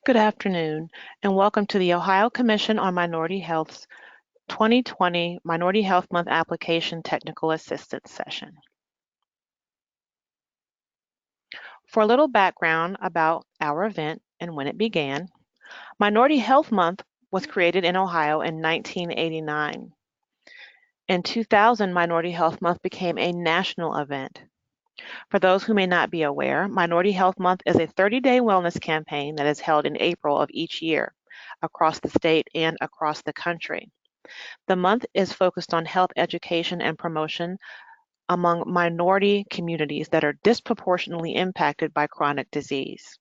Good afternoon, and welcome to the Ohio Commission on Minority Health's 2020 Minority Health Month Application Technical Assistance Session. For a little background about our event and when it began, Minority Health Month was created in Ohio in 1989. In 2000, Minority Health Month became a national event. For those who may not be aware, Minority Health Month is a 30-day wellness campaign that is held in April of each year across the state and across the country. The month is focused on health education and promotion among minority communities that are disproportionately impacted by chronic disease.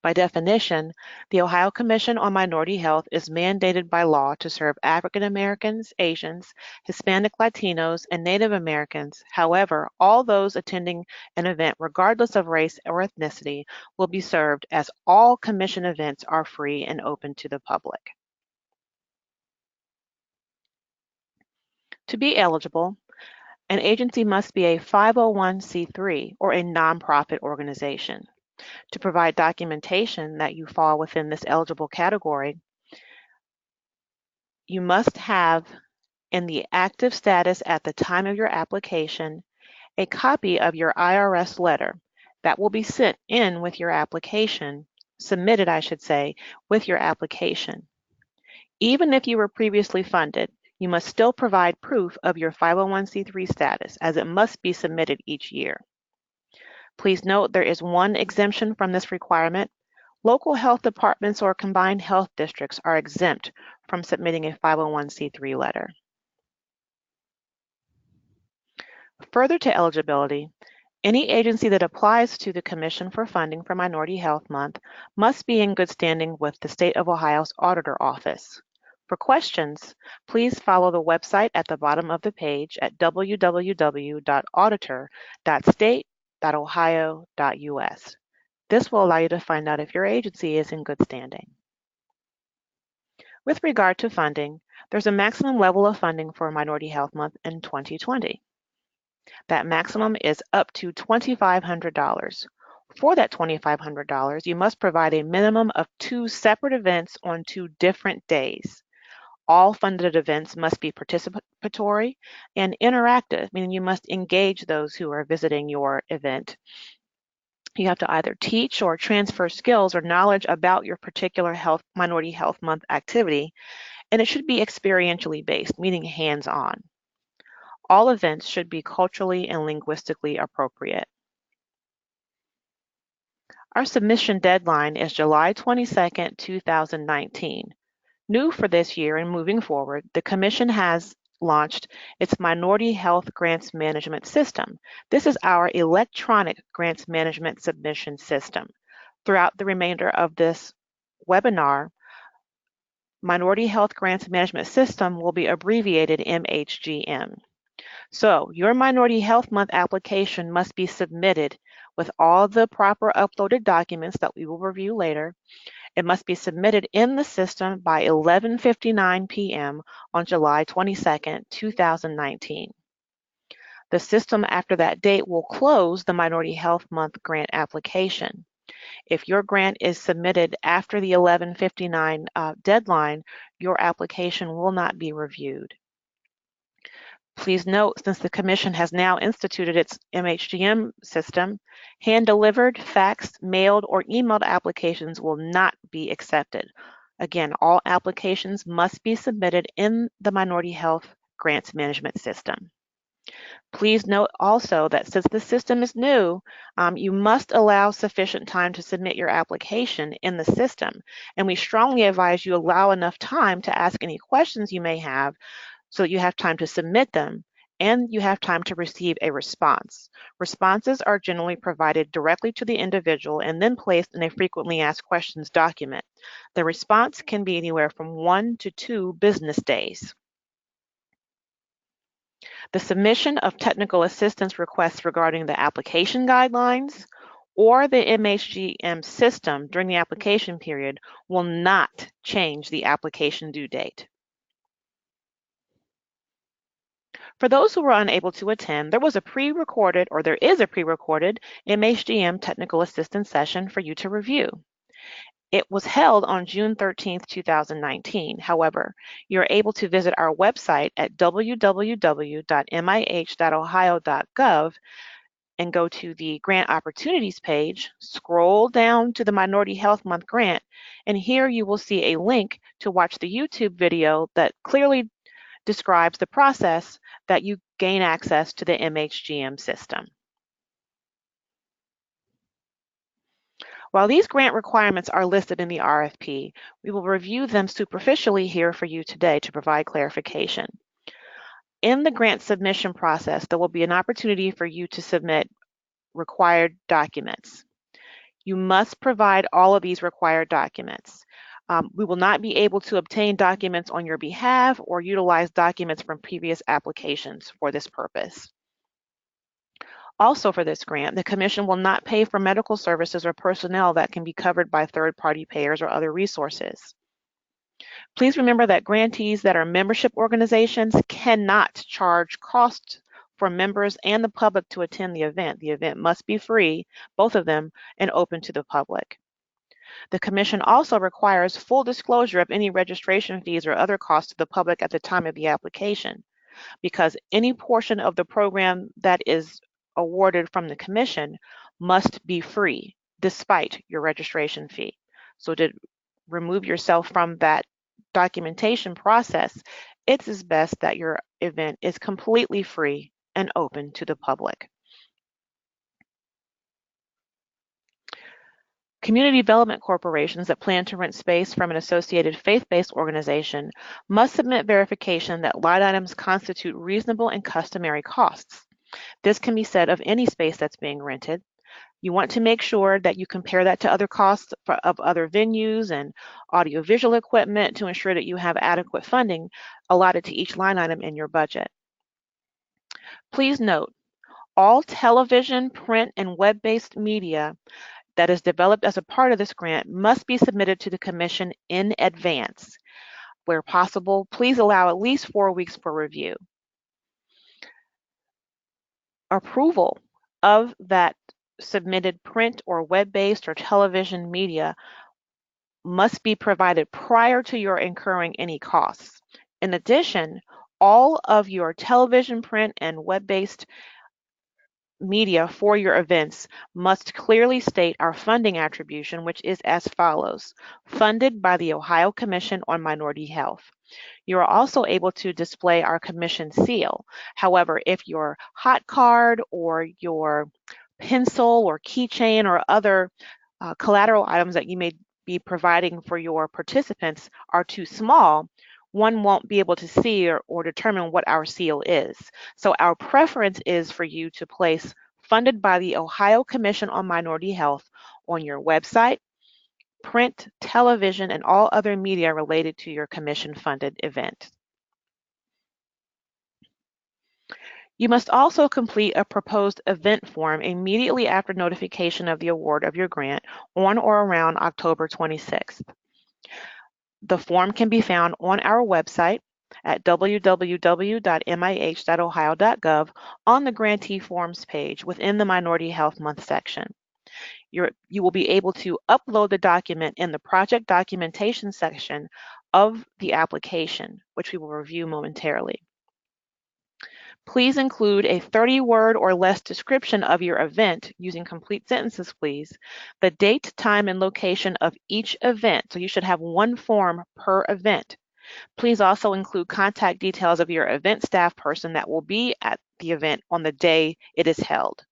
By definition, the Ohio Commission on Minority Health is mandated by law to serve African Americans, Asians, Hispanic Latinos, and Native Americans. However, all those attending an event, regardless of race or ethnicity, will be served, as all Commission events are free and open to the public. To be eligible, an agency must be a 501c3 or a nonprofit organization. To provide documentation that you fall within this eligible category, you must have in the active status at the time of your application a copy of your IRS letter that will be sent in with your application, submitted, I should say, with your application. Even if you were previously funded, you must still provide proof of your 501c3 status, as it must be submitted each year. Please note there is one exemption from this requirement. Local health departments or combined health districts are exempt from submitting a 501c3 letter. Further to eligibility, any agency that applies to the Commission for funding for Minority Health Month must be in good standing with the State of Ohio's Auditor Office. For questions, please follow the website at the bottom of the page at www.auditor.state.ohio.us. This will allow you to find out if your agency is in good standing. With regard to funding, there's a maximum level of funding for Minority Health Month in 2020. That maximum is up to $2,500. For that $2,500, you must provide a minimum of 2 separate events on 2 different days. All funded events must be participatory and interactive, meaning you must engage those who are visiting your event. You have to either teach or transfer skills or knowledge about your particular Minority Health Month activity, and it should be experientially based, meaning hands-on. All events should be culturally and linguistically appropriate. Our submission deadline is July 22nd, 2019. New for this year and moving forward, the Commission has launched its Minority Health Grants Management System. This is our electronic grants management submission system. Throughout the remainder of this webinar, Minority Health Grants Management System will be abbreviated MHGM. So your Minority Health Month application must be submitted with all the proper uploaded documents that we will review later. It must be submitted in the system by 11:59 p.m. on July 22nd, 2019. The system after that date will close the Minority Health Month grant application. If your grant is submitted after the 11:59 deadline, your application will not be reviewed. Please note, since the Commission has now instituted its MHGM system, hand-delivered, faxed, mailed, or emailed applications will not be accepted. Again, all applications must be submitted in the Minority Health Grants Management System. Please note also that since the system is new, you must allow sufficient time to submit your application in the system, and we strongly advise you allow enough time to ask any questions you may have, so that you have time to submit them and you have time to receive a response. Responses are generally provided directly to the individual and then placed in a frequently asked questions document. The response can be anywhere from 1 to 2 business days. The submission of technical assistance requests regarding the application guidelines or the MHGM system during the application period will not change the application due date. For those who were unable to attend, there is a pre-recorded MHGM technical assistance session for you to review. It was held on June 13th, 2019. However, you're able to visit our website at www.mih.ohio.gov and go to the Grant Opportunities page, scroll down to the Minority Health Month grant, and here you will see a link to watch the YouTube video that clearly describes the process that you gain access to the MHGM system. While these grant requirements are listed in the RFP, we will review them superficially here for you today to provide clarification. In the grant submission process, there will be an opportunity for you to submit required documents. You must provide all of these required documents. We will not be able to obtain documents on your behalf or utilize documents from previous applications for this purpose. Also for this grant, the Commission will not pay for medical services or personnel that can be covered by third-party payers or other resources. Please remember that grantees that are membership organizations cannot charge costs for members and the public to attend the event. The event must be free, both of them, and open to the public. The Commission also requires full disclosure of any registration fees or other costs to the public at the time of the application, because any portion of the program that is awarded from the Commission must be free, despite your registration fee. So to remove yourself from that documentation process, it's best that your event is completely free and open to the public. Community development corporations that plan to rent space from an associated faith-based organization must submit verification that line items constitute reasonable and customary costs. This can be said of any space that's being rented. You want to make sure that you compare that to other costs of other venues and audiovisual equipment to ensure that you have adequate funding allotted to each line item in your budget. Please note, all television, print, and web-based media that is developed as a part of this grant must be submitted to the Commission in advance. Where possible, please allow at least 4 weeks for review. Approval of that submitted print or web-based or television media must be provided prior to your incurring any costs. In addition, all of your television, print, and web-based media for your events must clearly state our funding attribution, which is as follows: funded by the Ohio Commission on Minority Health. You are also able to display our commission seal. However, if your hot card or your pencil or keychain or other collateral items that you may be providing for your participants are too small, one won't be able to see or determine what our seal is. So our preference is for you to place funded by the Ohio Commission on Minority Health on your website, print, television, and all other media related to your commission-funded event. You must also complete a proposed event form immediately after notification of the award of your grant on or around October 26th. The form can be found on our website at www.mih.ohio.gov on the Grantee Forms page within the Minority Health Month section. You will be able to upload the document in the project documentation section of the application, which we will review momentarily. Please include a 30-word or less description of your event, using complete sentences, please, the date, time, and location of each event. So you should have one form per event. Please also include contact details of your event staff person that will be at the event on the day it is held.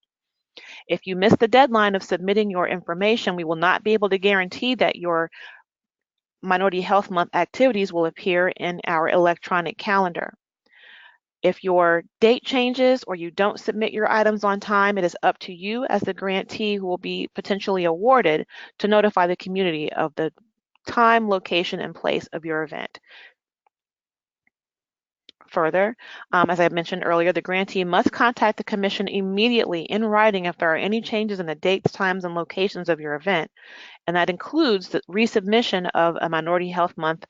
If you miss the deadline of submitting your information, we will not be able to guarantee that your Minority Health Month activities will appear in our electronic calendar. If your date changes or you don't submit your items on time, it is up to you as the grantee who will be potentially awarded to notify the community of the time, location, and place of your event. Further, as I mentioned earlier, the grantee must contact the Commission immediately in writing if there are any changes in the dates, times, and locations of your event, and that includes the resubmission of a Minority Health Month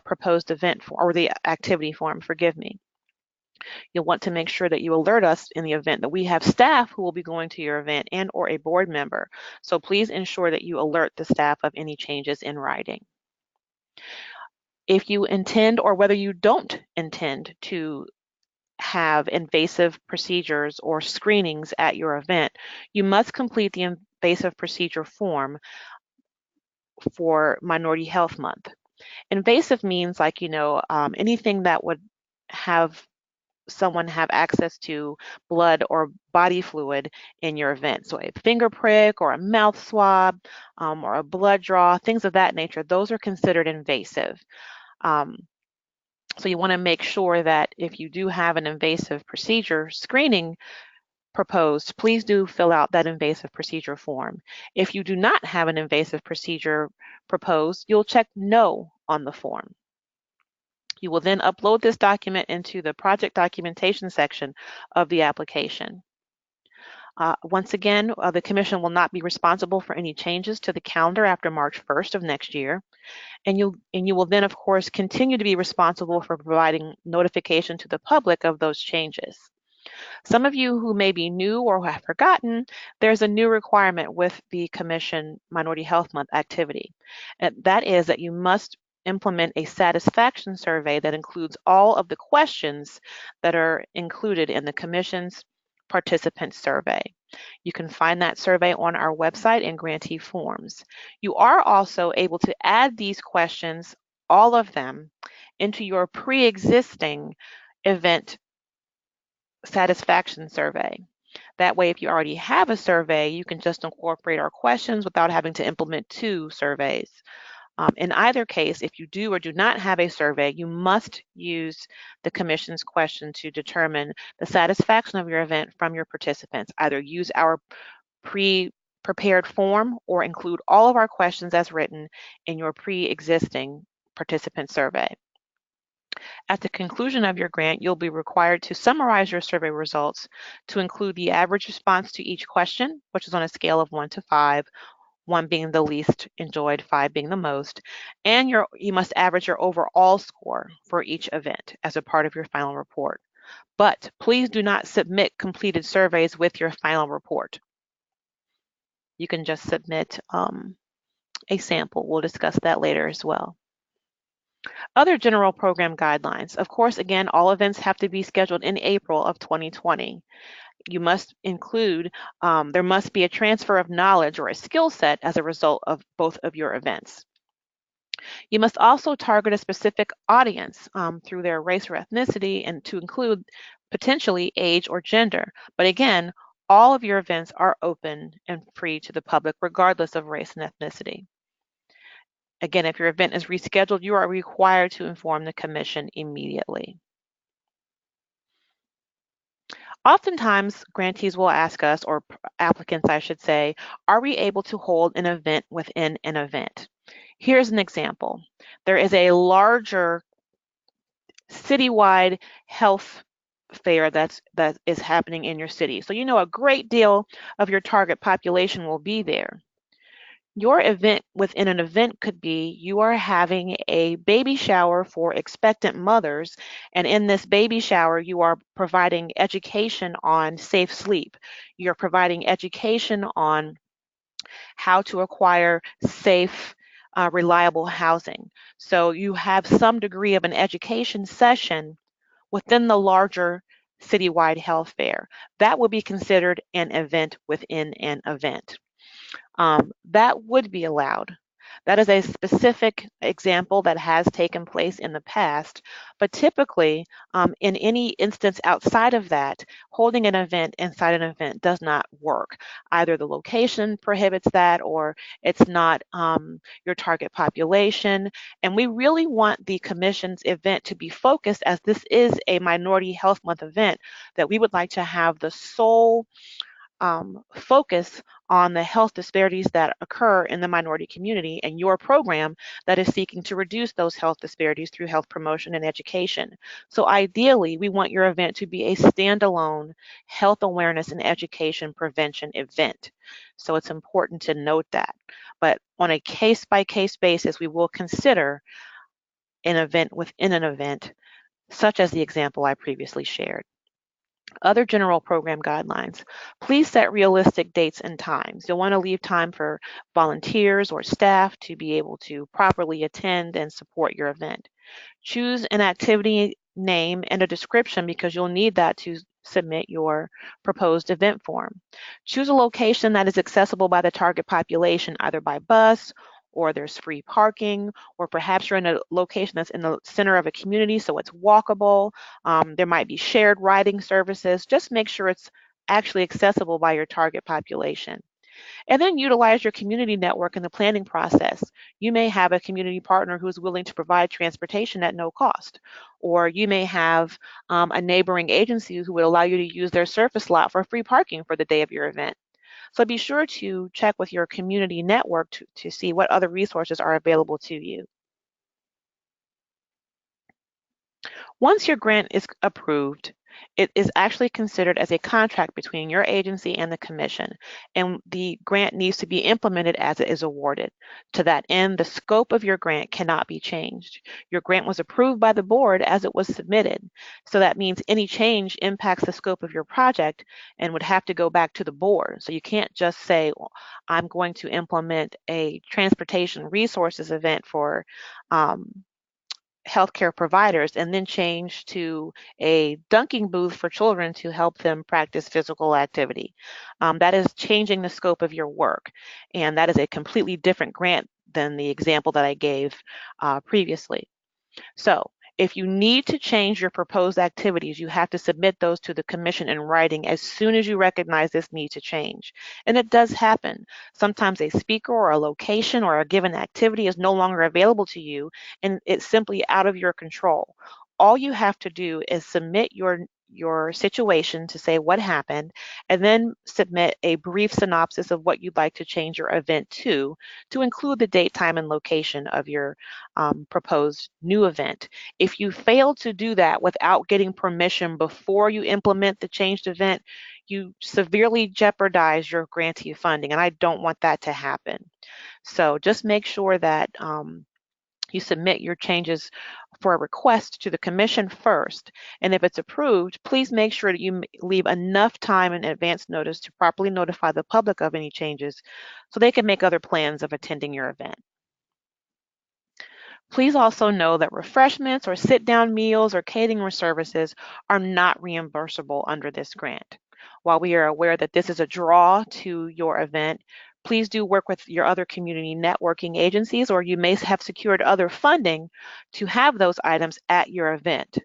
proposed event or the activity form, forgive me. You'll want to make sure that you alert us in the event that we have staff who will be going to your event and or a board member. So please ensure that you alert the staff of any changes in writing. If you intend or whether you don't intend to have invasive procedures or screenings at your event, you must complete the invasive procedure form for Minority Health Month. Invasive means anything that would have someone have access to blood or body fluid in your event. So a finger prick or a mouth swab or a blood draw, things of that nature, those are considered invasive. So you want to make sure that if you do have an invasive procedure screening proposed, please do fill out that invasive procedure form. If you do not have an invasive procedure proposed, you'll check no on the form. You will then upload this document into the project documentation section of the application. Once again, the Commission will not be responsible for any changes to the calendar after March 1st of next year. And you will then, of course, continue to be responsible for providing notification to the public of those changes. Some of you who may be new or have forgotten, there's a new requirement with the Commission Minority Health Month activity. And that is that you must implement a satisfaction survey that includes all of the questions that are included in the Commission's participant survey. You can find that survey on our website in grantee forms. You are also able to add these questions, all of them, into your pre-existing event satisfaction survey. That way, if you already have a survey, you can just incorporate our questions without having to implement 2 surveys. In either case, if you do or do not have a survey, you must use the Commission's question to determine the satisfaction of your event from your participants. Either use our pre-prepared form or include all of our questions as written in your pre-existing participant survey. At the conclusion of your grant, you'll be required to summarize your survey results to include the average response to each question, which is on a scale of 1 to 5, 1 being the least enjoyed, 5 being the most, and you must average your overall score for each event as a part of your final report. But please do not submit completed surveys with your final report. You can just submit a sample. We'll discuss that later as well. Other general program guidelines. Of course, again, all events have to be scheduled in April of 2020. You must include, there must be a transfer of knowledge or a skill set as a result of both of your events. You must also target a specific audience through their race or ethnicity and to include potentially age or gender. But again, all of your events are open and free to the public regardless of race and ethnicity. Again, if your event is rescheduled, you are required to inform the Commission immediately. Oftentimes, grantees will ask us, or applicants I should say, are we able to hold an event within an event? Here's an example. There is a larger citywide health fair that is happening in your city. So you know a great deal of your target population will be there. Your event within an event could be you are having a baby shower for expectant mothers, and in this baby shower, you are providing education on safe sleep. You're providing education on how to acquire safe, reliable housing. So you have some degree of an education session within the larger citywide health fair. That would be considered an event within an event. That would be allowed. That is a specific example that has taken place in the past, but typically in any instance outside of that, holding an event inside an event does not work. Either the location prohibits that or it's not your target population. And we really want the Commission's event to be focused, as this is a Minority Health Month event, that we would like to have the sole focus on the health disparities that occur in the minority community and your program that is seeking to reduce those health disparities through health promotion and education. So ideally, we want your event to be a standalone health awareness and education prevention event. So it's important to note that. But on a case-by-case basis, we will consider an event within an event such as the example I previously shared. Other general program guidelines. Please set realistic dates and times. You'll want to leave time for volunteers or staff to be able to properly attend and support your event. Choose an activity name and a description because you'll need that to submit your proposed event form. Choose a location that is accessible by the target population, either by bus or there's free parking, or perhaps you're in a location that's in the center of a community so it's walkable. There might be shared riding services. Just make sure it's actually accessible by your target population. And then utilize your community network in the planning process. You may have a community partner who's willing to provide transportation at no cost, or you may have a neighboring agency who would allow you to use their surface lot for free parking for the day of your event. So be sure to check with your community network to see what other resources are available to you. Once your grant is approved, it is actually considered as a contract between your agency and the commission, and the grant needs to be implemented as it is awarded. To that end, the scope of your grant cannot be changed. Your grant was approved by the board as it was submitted, so that means any change impacts the scope of your project and would have to go back to the board. So you can't just say, well, I'm going to implement a transportation resources event for healthcare providers and then change to a dunking booth for children to help them practice physical activity. That is changing the scope of your work, and that is a completely different grant than the example that I gave previously. So if you need to change your proposed activities, you have to submit those to the commission in writing as soon as you recognize this need to change. And it does happen. Sometimes a speaker or a location or a given activity is no longer available to you, and it's simply out of your control. All you have to do is submit your situation to say what happened, and then submit a brief synopsis of what you'd like to change your event to include the date, time, and location of your proposed new event. If you fail to do that without getting permission before you implement the changed event, you severely jeopardize your grantee funding, and I don't want that to happen. So just make sure that you submit your changes for a request to the commission first, and if it's approved, please make sure that you leave enough time in advance notice to properly notify the public of any changes so they can make other plans of attending your event. Please also know that refreshments or sit-down meals or catering services are not reimbursable under this grant. While we are aware that this is a draw to your event, please do work with your other community networking agencies, or you may have secured other funding to have those items at your event.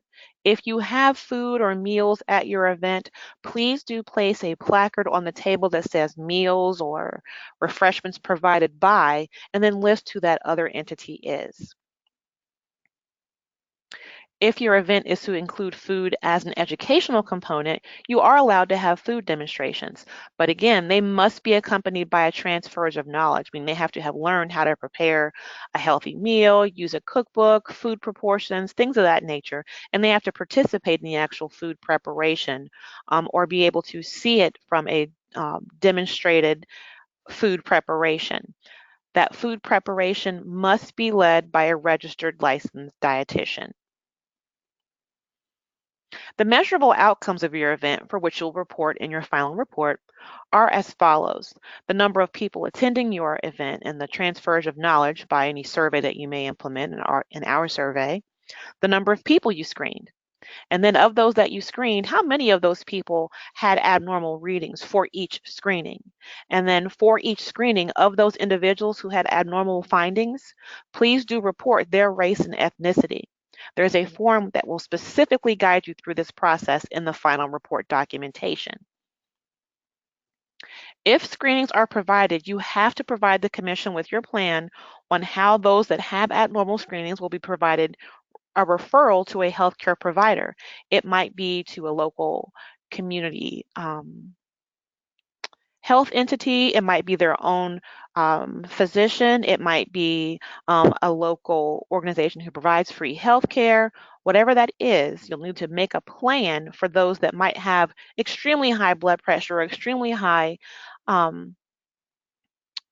If you have food or meals at your event, please do place a placard on the table that says meals or refreshments provided by, and then list who that other entity is. If your event is to include food as an educational component, you are allowed to have food demonstrations. But again, they must be accompanied by a transference of knowledge. I mean, they have to have learned how to prepare a healthy meal, use a cookbook, food proportions, things of that nature. And they have to participate in the actual food preparation or be able to see it from a demonstrated food preparation. That food preparation must be led by a registered licensed dietitian. The measurable outcomes of your event, for which you'll report in your final report, are as follows. The number of people attending your event and the transfers of knowledge by any survey that you may implement in our survey, the number of people you screened, and then of those that you screened, how many of those people had abnormal readings for each screening? And then for each screening of those individuals who had abnormal findings, please do report their race and ethnicity. There's a form that will specifically guide you through this process in the final report documentation. If screenings are provided, you have to provide the commission with your plan on how those that have abnormal screenings will be provided a referral to a healthcare provider. It might be to a local community health entity, it might be their own physician, it might be a local organization who provides free health care. Whatever that is, you'll need to make a plan for those that might have extremely high blood pressure or extremely high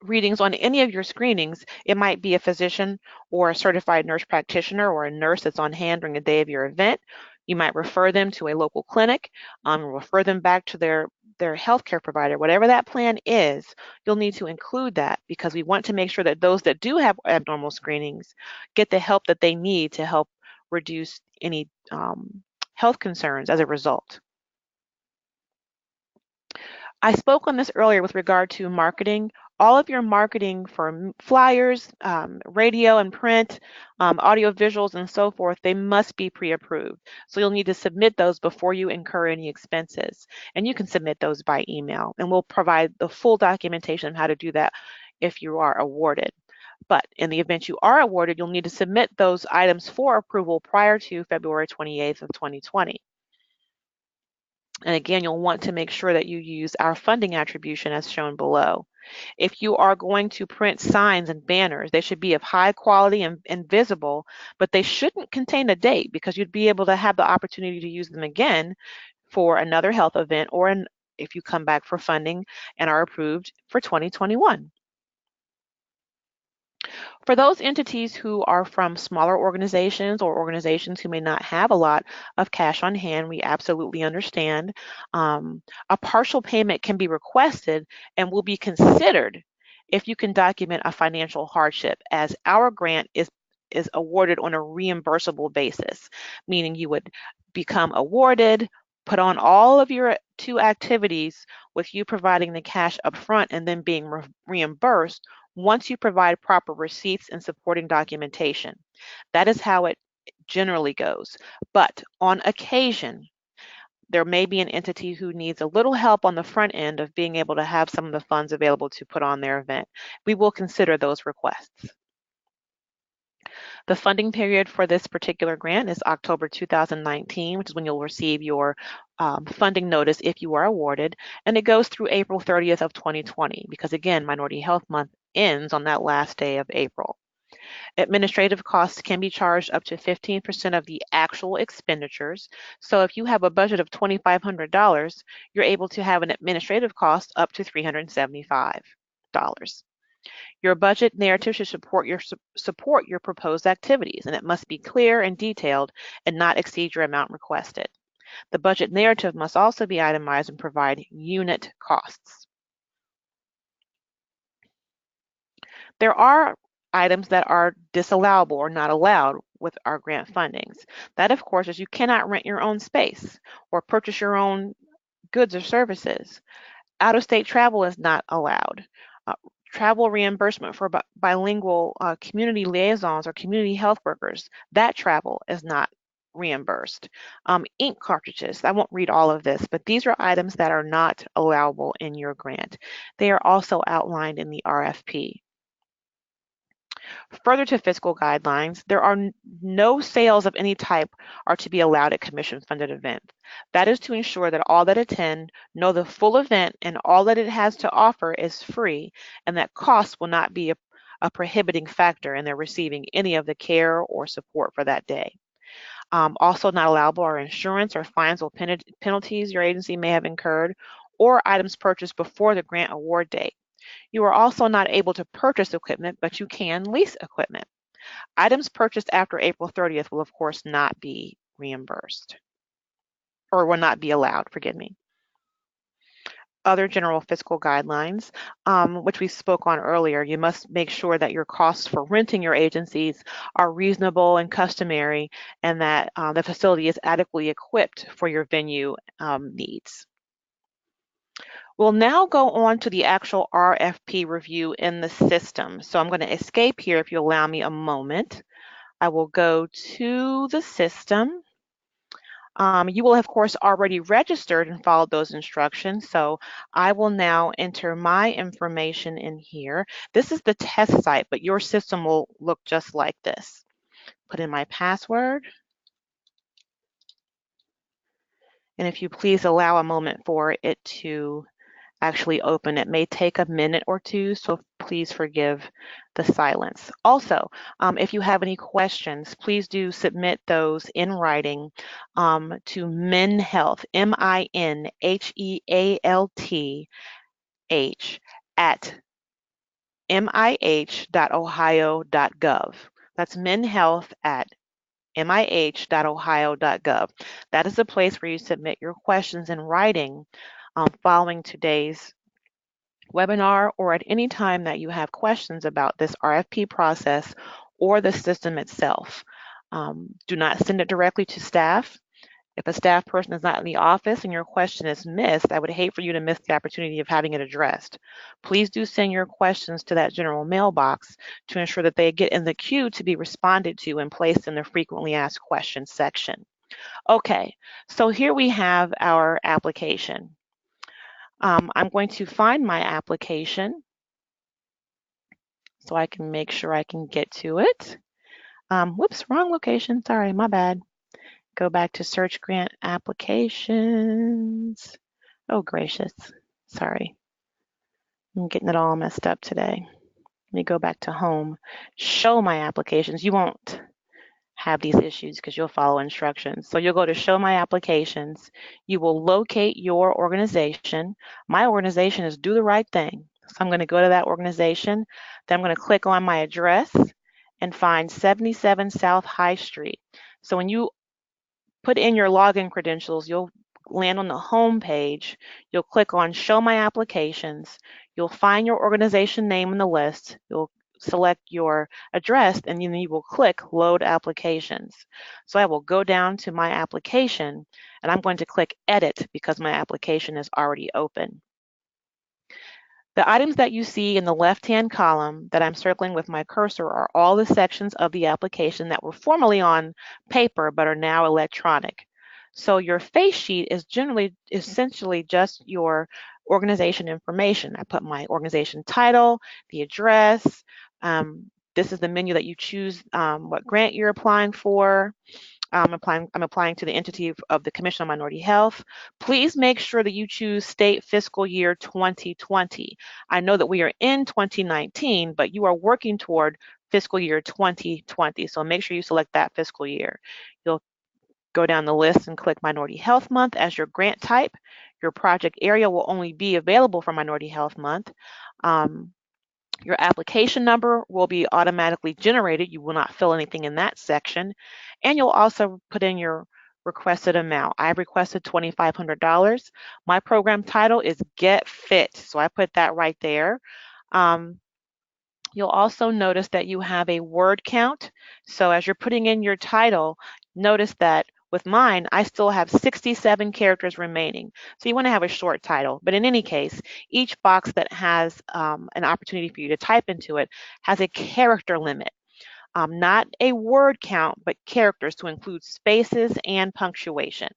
readings on any of your screenings, it might be a physician or a certified nurse practitioner or a nurse that's on hand during the day of your event. You might refer them to a local clinic, refer them back to their healthcare provider. Whatever that plan is, you'll need to include that because we want to make sure that those that do have abnormal screenings get the help that they need to help reduce any health concerns as a result. I spoke on this earlier with regard to marketing. All of your marketing for flyers, radio and print, audio visuals and so forth, they must be pre-approved. So you'll need to submit those before you incur any expenses. And you can submit those by email, and we'll provide the full documentation of how to do that if you are awarded. But in the event you are awarded, you'll need to submit those items for approval prior to February 28th of 2020. And again, you'll want to make sure that you use our funding attribution as shown below. If you are going to print signs and banners, they should be of high quality and visible, but they shouldn't contain a date because you'd be able to have the opportunity to use them again for another health event or if you come back for funding and are approved for 2021. For those entities who are from smaller organizations or organizations who may not have a lot of cash on hand, we absolutely understand. A partial payment can be requested and will be considered if you can document a financial hardship, as our grant is awarded on a reimbursable basis, meaning you would become awarded, put on all of your 2 activities with you providing the cash up front and then being reimbursed once you provide proper receipts and supporting documentation. That is how it generally goes. But on occasion, there may be an entity who needs a little help on the front end of being able to have some of the funds available to put on their event. We will consider those requests. The funding period for this particular grant is October 2019, which is when you'll receive your funding notice if you are awarded, and it goes through April 30th of 2020 because again, Minority Health Month ends on that last day of April. Administrative costs can be charged up to 15% of the actual expenditures. So if you have a budget of $2,500, you're able to have an administrative cost up to $375. Your budget narrative should support your proposed activities, and it must be clear and detailed and not exceed your amount requested. The budget narrative must also be itemized and provide unit costs. There are items that are disallowable or not allowed with our grant fundings. That, of course, is you cannot rent your own space or purchase your own goods or services. Out-of-state travel is not allowed. Travel reimbursement for bilingual community liaisons or community health workers, that travel is not reimbursed. Ink cartridges, I won't read all of this, but these are items that are not allowable in your grant. They are also outlined in the RFP. Further to fiscal guidelines, there are no sales of any type are to be allowed at commission-funded events. That is to ensure that all that attend know the full event and all that it has to offer is free, and that cost will not be a prohibiting factor in their receiving any of the care or support for that day. Also not allowable are insurance or fines or penalties your agency may have incurred, or items purchased before the grant award date. You are also not able to purchase equipment, but you can lease equipment. Items purchased after April 30th will, of course, not be reimbursed or will not be allowed, forgive me. Other general fiscal guidelines, which we spoke on earlier, you must make sure that your costs for renting your agencies are reasonable and customary and that the facility is adequately equipped for your venue needs. We'll now go on to the actual RFP review in the system. So I'm going to escape here if you allow me a moment. I will go to the system. You will, of course, already registered and followed those instructions. So I will now enter my information in here. This is the test site, but your system will look just like this. Put in my password. And if you please allow a moment for it to actually open. It may take a minute or two, so please forgive the silence. Also, if you have any questions, please do submit those in writing to MinHealth, MINHEALTH @ mih.ohio.gov. That's MinHealth at mih.ohio.gov. That is the place where you submit your questions in writing following today's webinar, or at any time that you have questions about this RFP process or the system itself. Do not send it directly to staff. If a staff person is not in the office and your question is missed, I would hate for you to miss the opportunity of having it addressed. Please do send your questions to that general mailbox to ensure that they get in the queue to be responded to and placed in the frequently asked questions section. Okay, so here we have our application. I'm going to find my application so I can make sure I can get to it. Whoops, wrong location. Sorry, my bad. Go back to search grant applications. Oh, gracious. Sorry. I'm getting it all messed up today. Let me go back to home. Show my applications. You won't have these issues because you'll follow instructions. So you'll go to show my applications. You will locate your organization. My organization is Do the Right Thing. So I'm going to go to that organization. Then I'm going to click on my address and find 77 South High Street. So when you put in your login credentials, you'll land on the home page. You'll click on Show My Applications. You'll find your organization name in the list. You'll select your address, and then you will click Load Applications. So I will go down to my application, and I'm going to click Edit because my application is already open. The items that you see in the left-hand column that I'm circling with my cursor are all the sections of the application that were formerly on paper but are now electronic. So your face sheet is essentially just your organization information. I put my organization title, the address. This is the menu that you choose what grant you're applying for. I'm applying to the entity of the Commission on Minority Health. Please make sure that you choose state fiscal year 2020. I know that we are in 2019, but you are working toward fiscal year 2020. So make sure you select that fiscal year. You'll go down the list and click Minority Health Month as your grant type. Your project area will only be available for Minority Health Month. Your application number will be automatically generated. You will not fill anything in that section. And you'll also put in your requested amount. I've requested $2,500. My program title is Get Fit, so I put that right there. You'll also notice that you have a word count. So as you're putting in your title, notice that with mine, I still have 67 characters remaining. So you want to have a short title. But in any case, each box that has an opportunity for you to type into it has a character limit. Not a word count, but characters to include spaces and punctuation.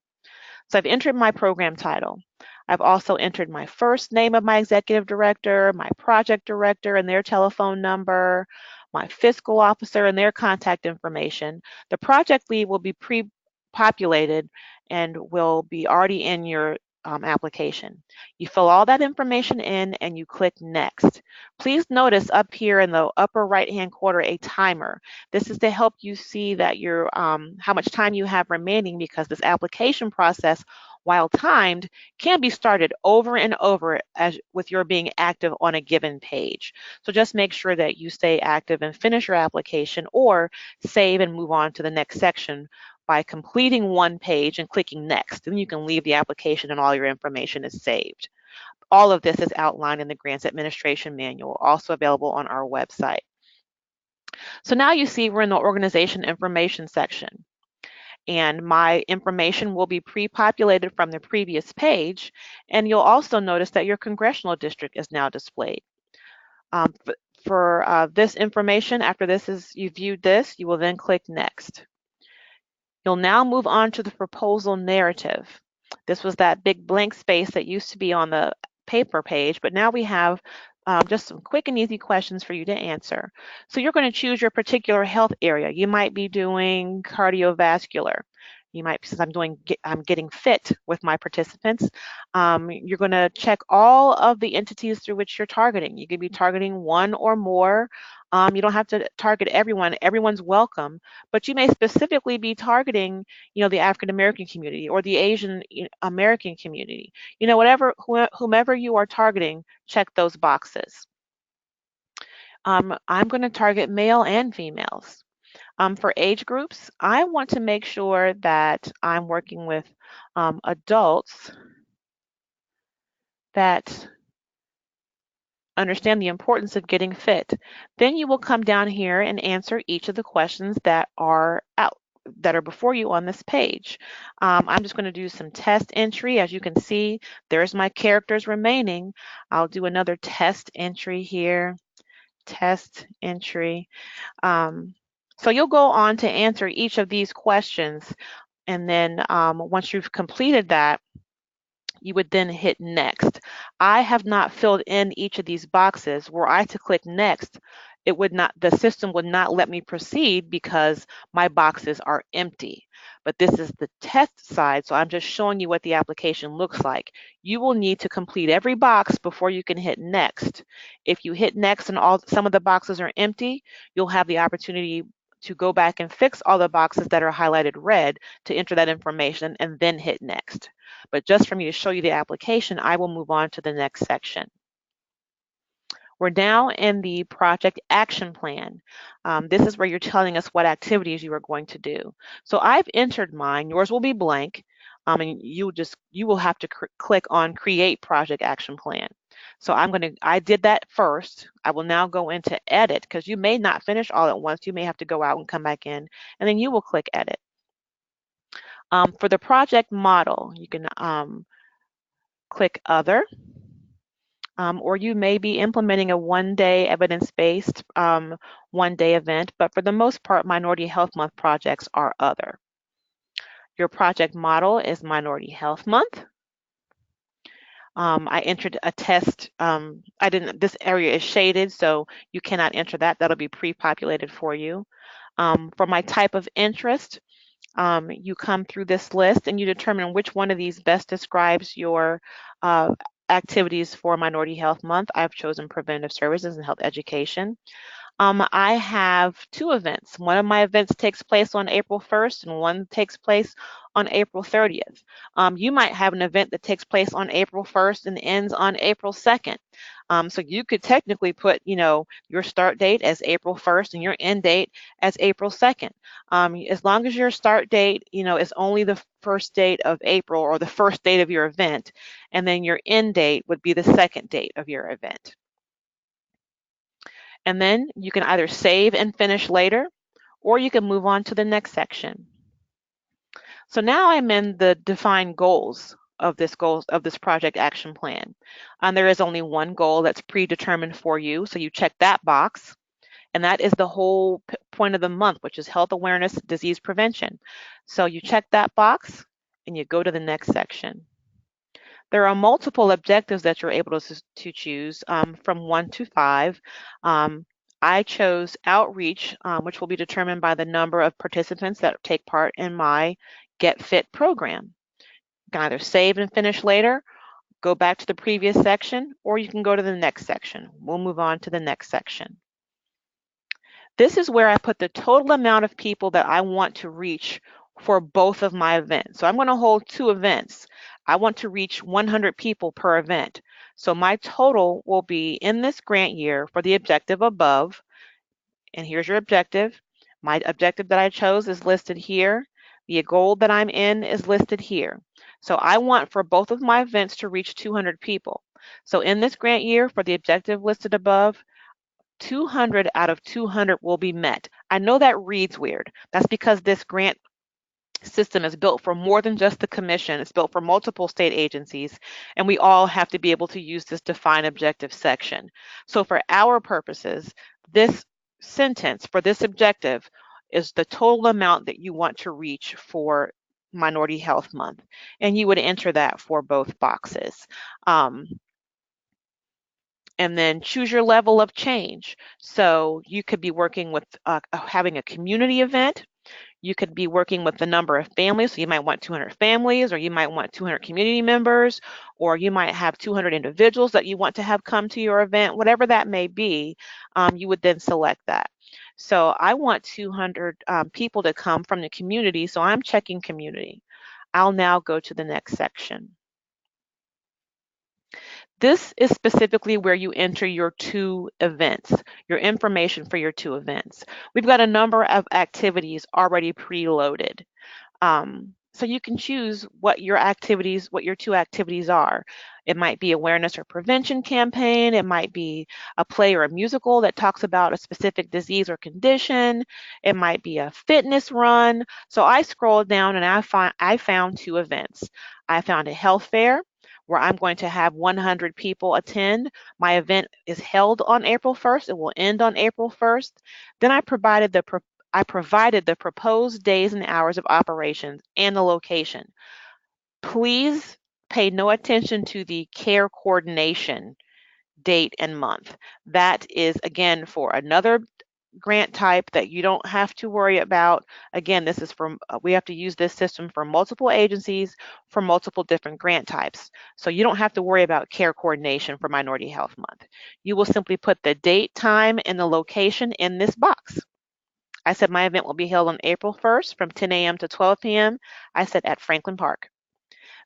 So I've entered my program title. I've also entered my first name of my executive director, my project director and their telephone number, my fiscal officer and their contact information. The project lead will be pre-populated and will be already in your application. You fill all that information in and you click Next. Please notice up here in the upper right-hand corner a timer. This is to help you see that your how much time you have remaining, because this application process, while timed, can be started over and over as with your being active on a given page. So just make sure that you stay active and finish your application, or save and move on to the next section by completing one page and clicking Next. Then you can leave the application and all your information is saved. All of this is outlined in the Grants Administration Manual, also available on our website. So now you see we're in the organization information section, and my information will be pre-populated from the previous page, and you'll also notice that your congressional district is now displayed. For this information, after you viewed this, you will then click Next. You'll now move on to the proposal narrative. This was that big blank space that used to be on the paper page, but now we have just some quick and easy questions for you to answer. So you're going to choose your particular health area. You might be doing cardiovascular. You might, since I'm getting fit with my participants, you're going to check all of the entities through which you're targeting. You could be targeting one or more. You don't have to target everyone. Everyone's welcome, but you may specifically be targeting, the African American community or the Asian American community. Whomever you are targeting, check those boxes. I'm going to target male and females. For age groups, I want to make sure that I'm working with adults that understand the importance of getting fit. Then you will come down here and answer each of the questions that are before you on this page. I'm just going to do some test entry. As you can see, there's my characters remaining. I'll do another test entry here. Test entry. So you'll go on to answer each of these questions, and then once you've completed that, you would then hit next. I have not filled in each of these boxes. Were I to click next, the system would not let me proceed because my boxes are empty. But this is the test side, so I'm just showing you what the application looks like. You will need to complete every box before you can hit next. If you hit next and some of the boxes are empty, you'll have the opportunity to go back and fix all the boxes that are highlighted red to enter that information and then hit next. But just for me to show you the application, I will move on to the next section. We're now in the project action plan. This is where you're telling us what activities you are going to do. So I've entered mine. Yours will be blank, and you will have to click on Create Project Action Plan. So I did that first. I will now go into Edit because you may not finish all at once. You may have to go out and come back in, and then you will click Edit. For the project model, you can click Other. Or you may be implementing a one-day evidence-based one-day event, but for the most part, Minority Health Month projects are other. Your project model is Minority Health Month. I entered a test. This area is shaded, so you cannot enter that. That'll be pre-populated for you. For my type of interest, you come through this list and you determine which one of these best describes your activities for Minority Health Month. I've chosen Preventive Services and Health Education. I have two events. One of my events takes place on April 1st and one takes place on April 30th. You might have an event that takes place on April 1st and ends on April 2nd. So you could technically put, your start date as April 1st and your end date as April 2nd. As long as your start date, is only the first date of April or the first date of your event, and then your end date would be the second date of your event. And then you can either save and finish later, or you can move on to the next section. So now I'm in the define goals of this project action plan. There is only one goal that's predetermined for you, so you check that box, and that is the whole point of the month, which is health awareness, disease prevention. So you check that box, and you go to the next section. There are multiple objectives that you're able to choose from 1 to 5. I chose outreach, which will be determined by the number of participants that take part in my Get Fit program. You can either save and finish later, go back to the previous section, or you can go to the next section. We'll move on to the next section. This is where I put the total amount of people that I want to reach for both of my events. So I'm going to hold 2 events. I want to reach 100 people per event. So my total will be in this grant year for the objective above, and here's your objective. My objective that I chose is listed here. The goal that I'm in is listed here. So I want for both of my events to reach 200 people. So in this grant year for the objective listed above, 200 out of 200 will be met. I know that reads weird. That's because this grant system is built for more than just the commission. It's built for multiple state agencies, and we all have to be able to use this define objective section. So for our purposes, this sentence for this objective is the total amount that you want to reach for Minority Health Month, and you would enter that for both boxes. And then choose your level of change. So you could be working with having a community event. You could be working with the number of families. So you might want 200 families, or you might want 200 community members, or you might have 200 individuals that you want to have come to your event. Whatever that may be, you would then select that. So I want 200 people to come from the community, so I'm checking community. I'll now go to the next section. This is specifically where you enter your 2 events, your information for your 2 events. We've got a number of activities already preloaded. So you can choose what your 2 activities are. It might be awareness or prevention campaign. It might be a play or a musical that talks about a specific disease or condition. It might be a fitness run. So I scrolled down and I found 2 events. I found a health fair where I'm going to have 100 people attend. My event is held on April 1st. It will end on April 1st. Then I provided the proposed days and hours of operations and the location. Please pay no attention to the care coordination date and month. That is, again, for another grant type that you don't have to worry about. Again, this is from, we have to use this system for multiple agencies for multiple different grant types. So you don't have to worry about care coordination for Minority Health Month. You will simply put the date, time, and the location in this box. I said my event will be held on April 1st from 10 a.m. to 12 p.m. I said at Franklin Park.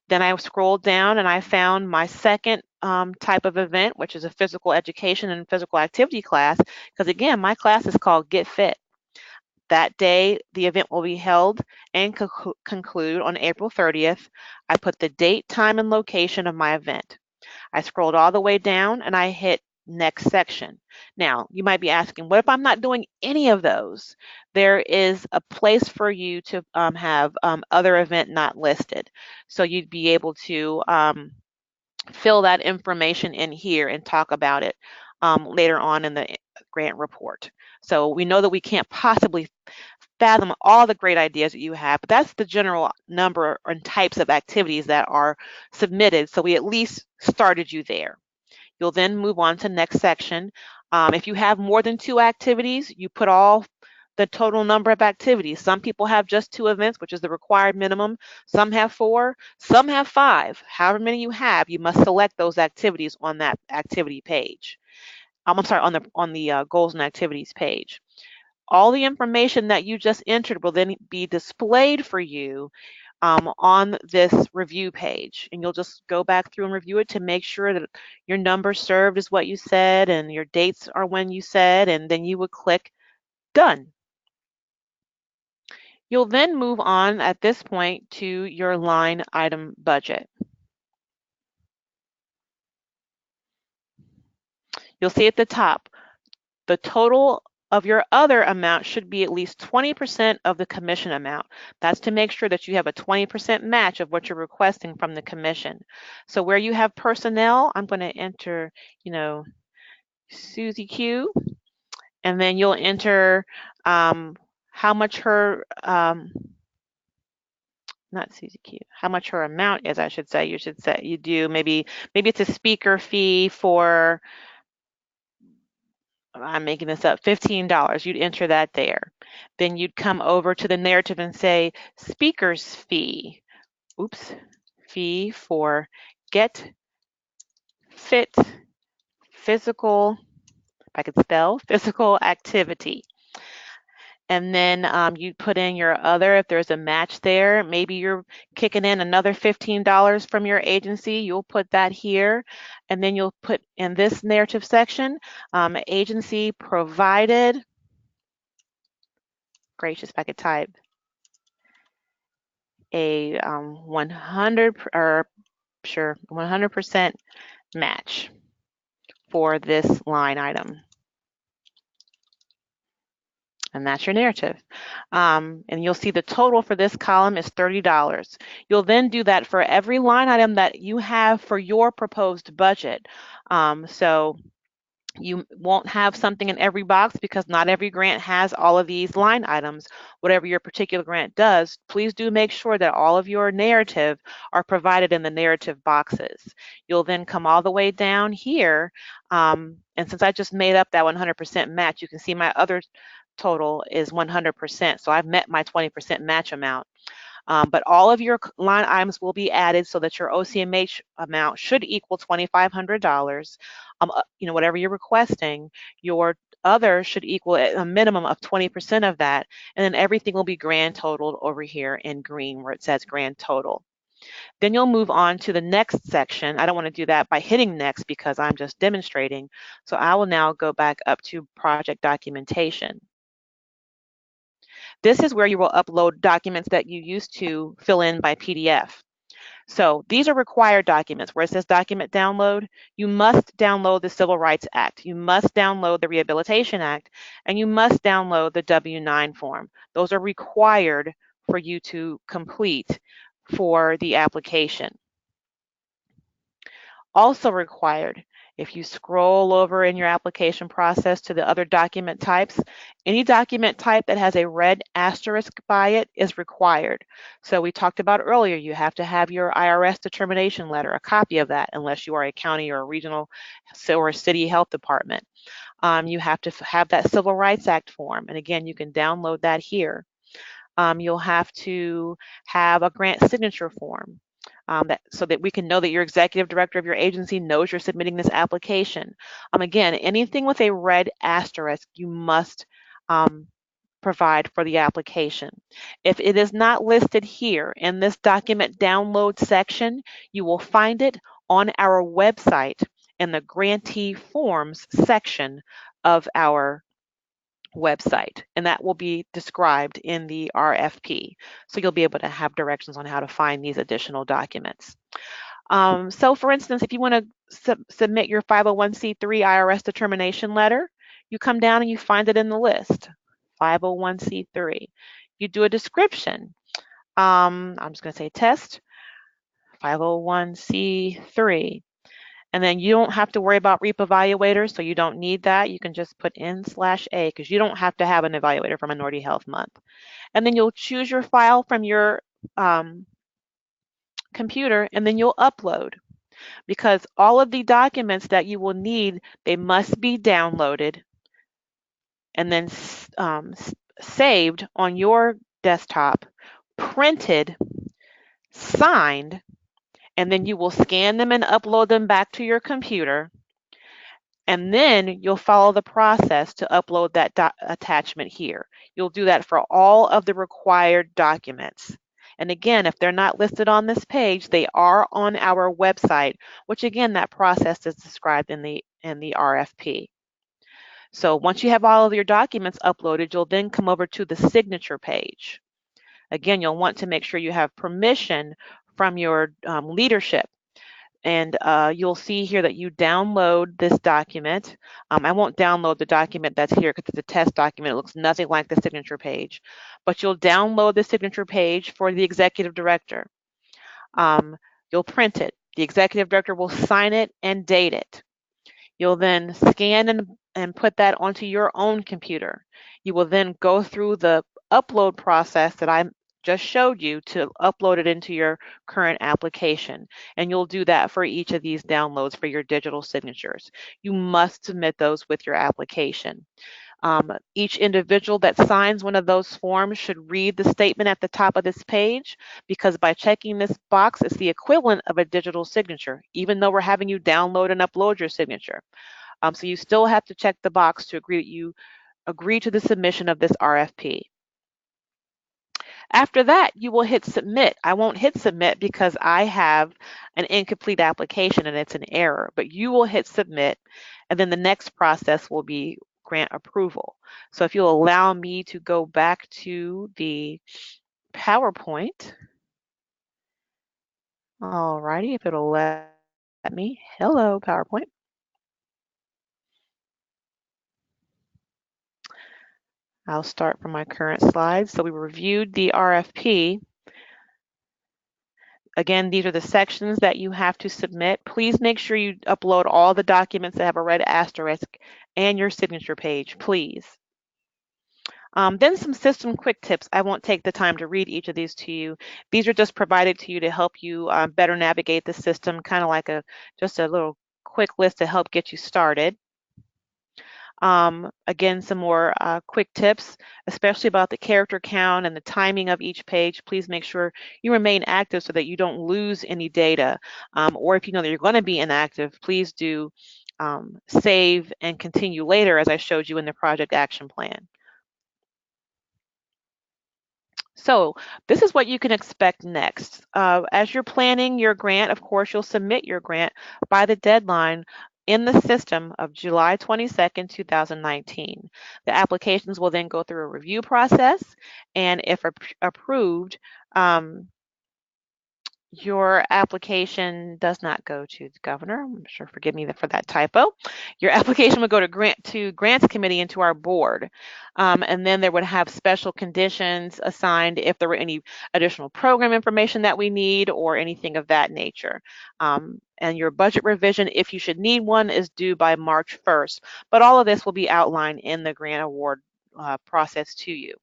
Then I scrolled down and I found my second type of event, which is a physical education and physical activity class, because again, my class is called Get Fit. That day, the event will be held and conclude on April 30th. I put the date, time, and location of my event. I scrolled all the way down and I hit next section. Now, you might be asking, what if I'm not doing any of those? There is a place for you to have other event not listed. So you'd be able to fill that information in here and talk about it later on in the grant report. So we know that we can't possibly fathom all the great ideas that you have, but that's the general number and types of activities that are submitted. So we at least started you there. You'll then move on to next section. If you have more than 2 activities, you put all the total number of activities. Some people have just 2 events, which is the required minimum. Some have 4, some have 5. However many you have, you must select those activities on that activity page. I'm sorry, on the goals and activities page. All the information that you just entered will then be displayed for you on this review page. And you'll just go back through and review it to make sure that your number served is what you said and your dates are when you said, and then you would click done. You'll then move on at this point to your line item budget. You'll see at the top, the total of your other amount should be at least 20% of the commission amount. That's to make sure that you have a 20% match of what you're requesting from the commission. So where you have personnel, I'm going to enter, Susie Q, and then you'll enter how much her, not Susie Q, how much her amount is, I should say. You should say, you do, maybe it's a speaker fee for, I'm making this up, $15. You'd enter that there. Then you'd come over to the narrative and say speaker's fee. Oops, fee for Get Fit Physical, if I could spell, physical activity. And then you put in your other, if there's a match there, maybe you're kicking in another $15 from your agency, you'll put that here. And then you'll put in this narrative section, agency provided, gracious, if I could type, a 100% match for this line item. And that's your narrative. And you'll see the total for this column is $30. You'll then do that for every line item that you have for your proposed budget. So you won't have something in every box because not every grant has all of these line items. Whatever your particular grant does, please do make sure that all of your narrative are provided in the narrative boxes. You'll then come all the way down here. And since I just made up that 100% match, you can see my other total is 100%. So I've met my 20% match amount. But all of your line items will be added so that your OCMH amount should equal $2,500. Whatever you're requesting, your other should equal a minimum of 20% of that, and then everything will be grand totaled over here in green where it says grand total. Then you'll move on to the next section. I don't want to do that by hitting next because I'm just demonstrating. So I will now go back up to project documentation. This is where you will upload documents that you used to fill in by PDF. So these are required documents. Where it says document download, you must download the Civil Rights Act, you must download the Rehabilitation Act, and you must download the W-9 form. Those are required for you to complete for the application. Also required, if you scroll over in your application process to the other document types, any document type that has a red asterisk by it is required. So we talked about earlier, you have to have your IRS determination letter, a copy of that, unless you are a county or a regional or a city health department. You have to have that Civil Rights Act form, and again, you can download that here. You'll have to have a grant signature form. So that we can know that your executive director of your agency knows you're submitting this application. Again, anything with a red asterisk, you must provide for the application. If it is not listed here in this document download section, you will find it on our website in the grantee forms section of our website, and that will be described in the RFP. So you'll be able to have directions on how to find these additional documents. So for instance, if you want to submit your 501c3 IRS determination letter, you come down and you find it in the list, 501c3. You do a description. I'm just going to say test 501c3. And then you don't have to worry about REAP evaluators, so you don't need that. You can just put N/A because you don't have to have an evaluator for Minority Health Month. And then you'll choose your file from your computer, and then you'll upload. Because all of the documents that you will need, they must be downloaded and then saved on your desktop, printed, signed, and then you will scan them and upload them back to your computer. And then you'll follow the process to upload that attachment here. You'll do that for all of the required documents. And again, if they're not listed on this page, they are on our website, which again, that process is described in the RFP. So once you have all of your documents uploaded, you'll then come over to the signature page. Again, you'll want to make sure you have permission from your leadership. And you'll see here that you download this document. I won't download the document that's here because it's a test document. It looks nothing like the signature page. But you'll download the signature page for the executive director. You'll print it. The executive director will sign it and date it. You'll then scan and put that onto your own computer. You will then go through the upload process that I just showed you to upload it into your current application. And you'll do that for each of these downloads for your digital signatures. You must submit those with your application. Each individual that signs one of those forms should read the statement at the top of this page, because by checking this box, it's the equivalent of a digital signature, even though we're having you download and upload your signature. So you still have to check the box to agree that you agree to the submission of this RFP. After that, you will hit submit. I won't hit submit because I have an incomplete application and it's an error, but you will hit submit, and then the next process will be grant approval. So if you'll allow me to go back to the PowerPoint. Alrighty, if it'll let me. Hello, PowerPoint. I'll start from my current slides. So we reviewed the RFP. Again, these are the sections that you have to submit. Please make sure you upload all the documents that have a red asterisk and your signature page, please. Then some system quick tips. I won't take the time to read each of these to you. These are just provided to you to help you better navigate the system, kind of like just a little quick list to help get you started. Again, some more quick tips, especially about the character count and the timing of each page. Please make sure you remain active so that you don't lose any data. Or if you know that you're going to be inactive, please do save and continue later, as I showed you in the project action plan. So this is what you can expect next. As you're planning your grant, of course, you'll submit your grant by the deadline in the system of July 22nd, 2019. The applications will then go through a review process, and if approved, your application does not go to the governor. I'm sure, forgive me for that typo. Your application would go to grants committee and to our board. And then there would have special conditions assigned if there were any additional program information that we need or anything of that nature. And your budget revision, if you should need one, is due by March 1st. But all of this will be outlined in the grant award process to you.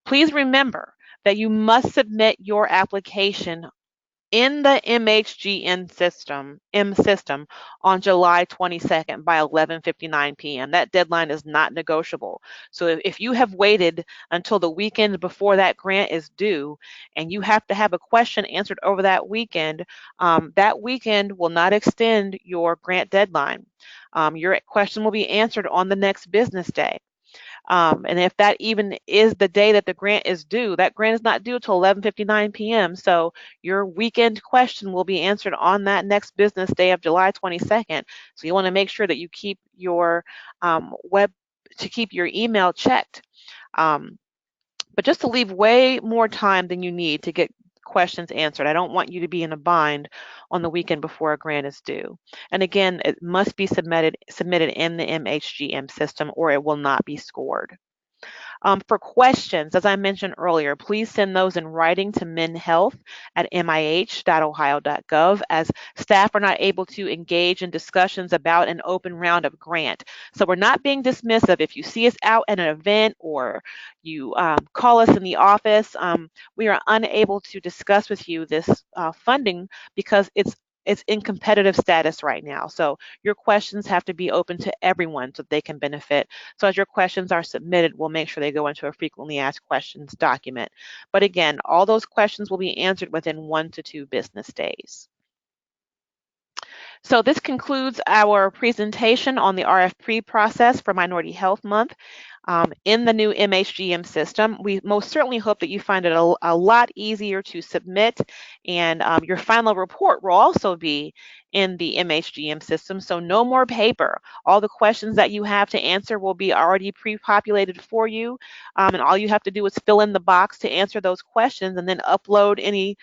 Please remember that you must submit your application in the MHGM system on July 22nd by 11:59 p.m. That deadline is not negotiable. So if you have waited until the weekend before that grant is due and you have to have a question answered over that weekend will not extend your grant deadline. Your question will be answered on the next business day. And if that even is the day that the grant is due, that grant is not due until 11:59 p.m. So your weekend question will be answered on that next business day of July 22nd. So you want to make sure that you keep your keep your email checked. But just to leave way more time than you need to get questions answered. I don't want you to be in a bind on the weekend before a grant is due. And again, it must be submitted in the MHGM system or it will not be scored. For questions, as I mentioned earlier, please send those in writing to minhealth@mih.ohio.gov, as staff are not able to engage in discussions about an open round of grant. So we're not being dismissive. If you see us out at an event or you call us in the office, we are unable to discuss with you this funding because it's in competitive status right now. So your questions have to be open to everyone so they can benefit. So as your questions are submitted, we'll make sure they go into a frequently asked questions document. But again, all those questions will be answered within 1 to 2 business days. So this concludes our presentation on the RFP process for Minority Health Month. In the new MHGM system. We most certainly hope that you find it a lot easier to submit, and your final report will also be in the MHGM system, so no more paper. All the questions that you have to answer will be already pre-populated for you, and all you have to do is fill in the box to answer those questions and then upload any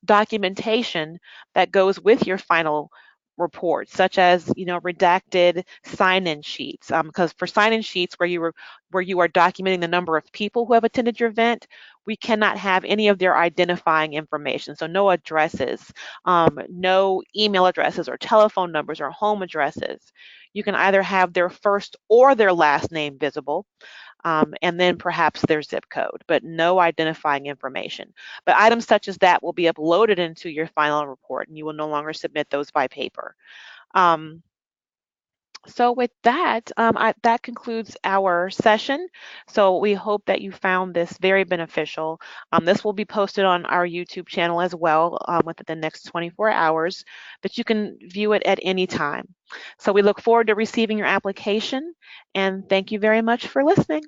documentation that goes with your final reports, such as redacted sign-in sheets. Because for sign-in sheets where you are documenting the number of people who have attended your event, we cannot have any of their identifying information. So no addresses, no email addresses or telephone numbers or home addresses. You can either have their first or their last name visible. And then perhaps their zip code, but no identifying information. But items such as that will be uploaded into your final report, and you will no longer submit those by paper. So with that, that concludes our session. So we hope that you found this very beneficial. This will be posted on our YouTube channel as well within the next 24 hours, but you can view it at any time. So we look forward to receiving your application, and thank you very much for listening.